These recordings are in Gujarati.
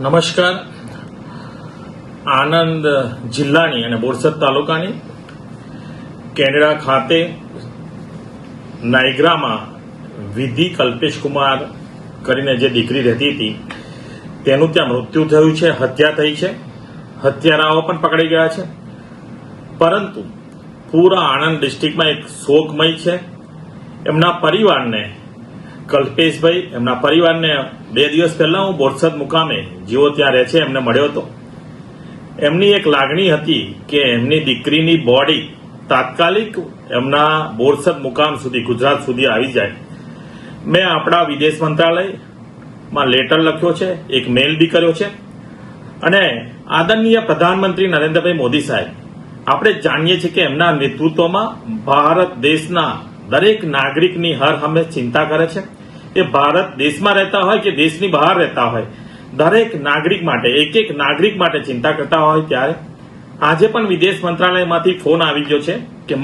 નમસ્કાર. આણંદ જિલ્લાની અને બોરસદ તાલુકાની કેનેડા ખાતે નાયગ્રામાં વિધિ કલ્પેશકુમાર કરીને જે દીકરી રહેતી હતી તેનું ત્યાં મૃત્યુ થયું છે, હત્યા થઈ છે. હત્યારાઓ પણ પકડાઈ ગયા છે, પરંતુ પૂરા આણંદ ડિસ્ટ્રિક્ટમાં એક શોકમય છે. એમના પરિવારને, કલ્પેશભાઈ, એમના પરિવારને 2 દિવસ પહેલા હું બોરસદ મુકામે જેઓ ત્યાં રહે છે એમને મળ્યો હતો. એમની એક લાગણી હતી કે એમની દીકરીની બોડી તાત્કાલિક એમના બોરસદ મુકામ સુધી, ગુજરાત સુધી આવી જાય. મેં આપણા વિદેશ મંત્રાલયમાં લેટર લખ્યો છે, એક મેલ બી કર્યો છે. અને આદરણીય પ્રધાનમંત્રી નરેન્દ્રભાઈ મોદી સાહેબ, આપણે જાણીએ છીએ કે એમના નેતૃત્વમાં ભારત દેશના દરેક નાગરિકની હર હંમેશ ચિંતા કરે છે. એ ભારત દેશમાં રહેતા હોય કે દેશની બહાર રહેતા હોય, દરેક નાગરિક માટે, એક નાગરિક માટે ચિંતા કરતા હોય. ત્યારે આજે પણ વિદેશ મંત્રાલયમાંથી ફોન આવી ગયો છે કે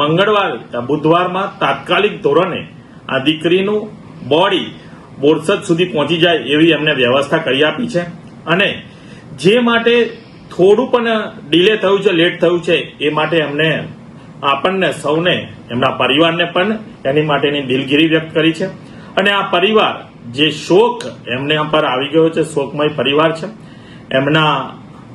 બુધવારમાં તાત્કાલિક ધોરણે આ દીકરીનું બોડી બોરસદ સુધી પહોંચી જાય એવી એમને વ્યવસ્થા કરી આપી છે. અને જે માટે થોડું પણ ડિલે થયું છે, લેટ થયું છે, એ માટે એમને આપણને સૌને, એમના પરિવારને પણ એની માટેની દિલગીરી વ્યક્ત કરી છે. અને આ પરિવાર જે શોક એમને પર આવી ગયો છે, શોકમય પરિવાર છે, એમના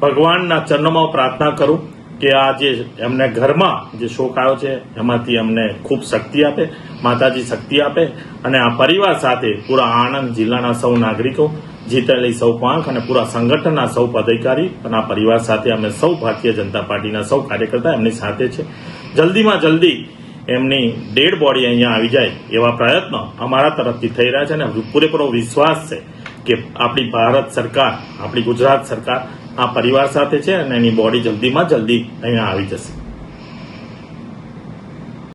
ભગવાનના ચરણોમાં પ્રાર્થના કરું કે આ જે એમને ઘરમાં જે શોક આવ્યો છે એમાંથી અમને ખૂબ શક્તિ આપે, માતાજી શક્તિ આપે. અને આ પરિવાર સાથે પૂરા આણંદ જિલ્લાના સૌ નાગરિકો, જીતેલી સૌ પાંખ અને પૂરા સંગઠનના સૌ પદાધિકારી અને આ પરિવાર સાથે અમે સૌ ભારતીય જનતા પાર્ટીના સૌ કાર્યકર્તા એમની સાથે છે. જલ્દીમાં જલ્દી એમની ડેડ બોડી અહીંયા આવી જાય એવા પ્રયત્નો અમારા તરફથી થઈ રહ્યા છે. અને પૂરેપૂરો વિશ્વાસ છે કે આપણી ભારત સરકાર, આપણી ગુજરાત સરકાર આ પરિવાર સાથે છે અને એની બોડી જલ્દીમાં જલ્દી અહીંયા આવી જશે.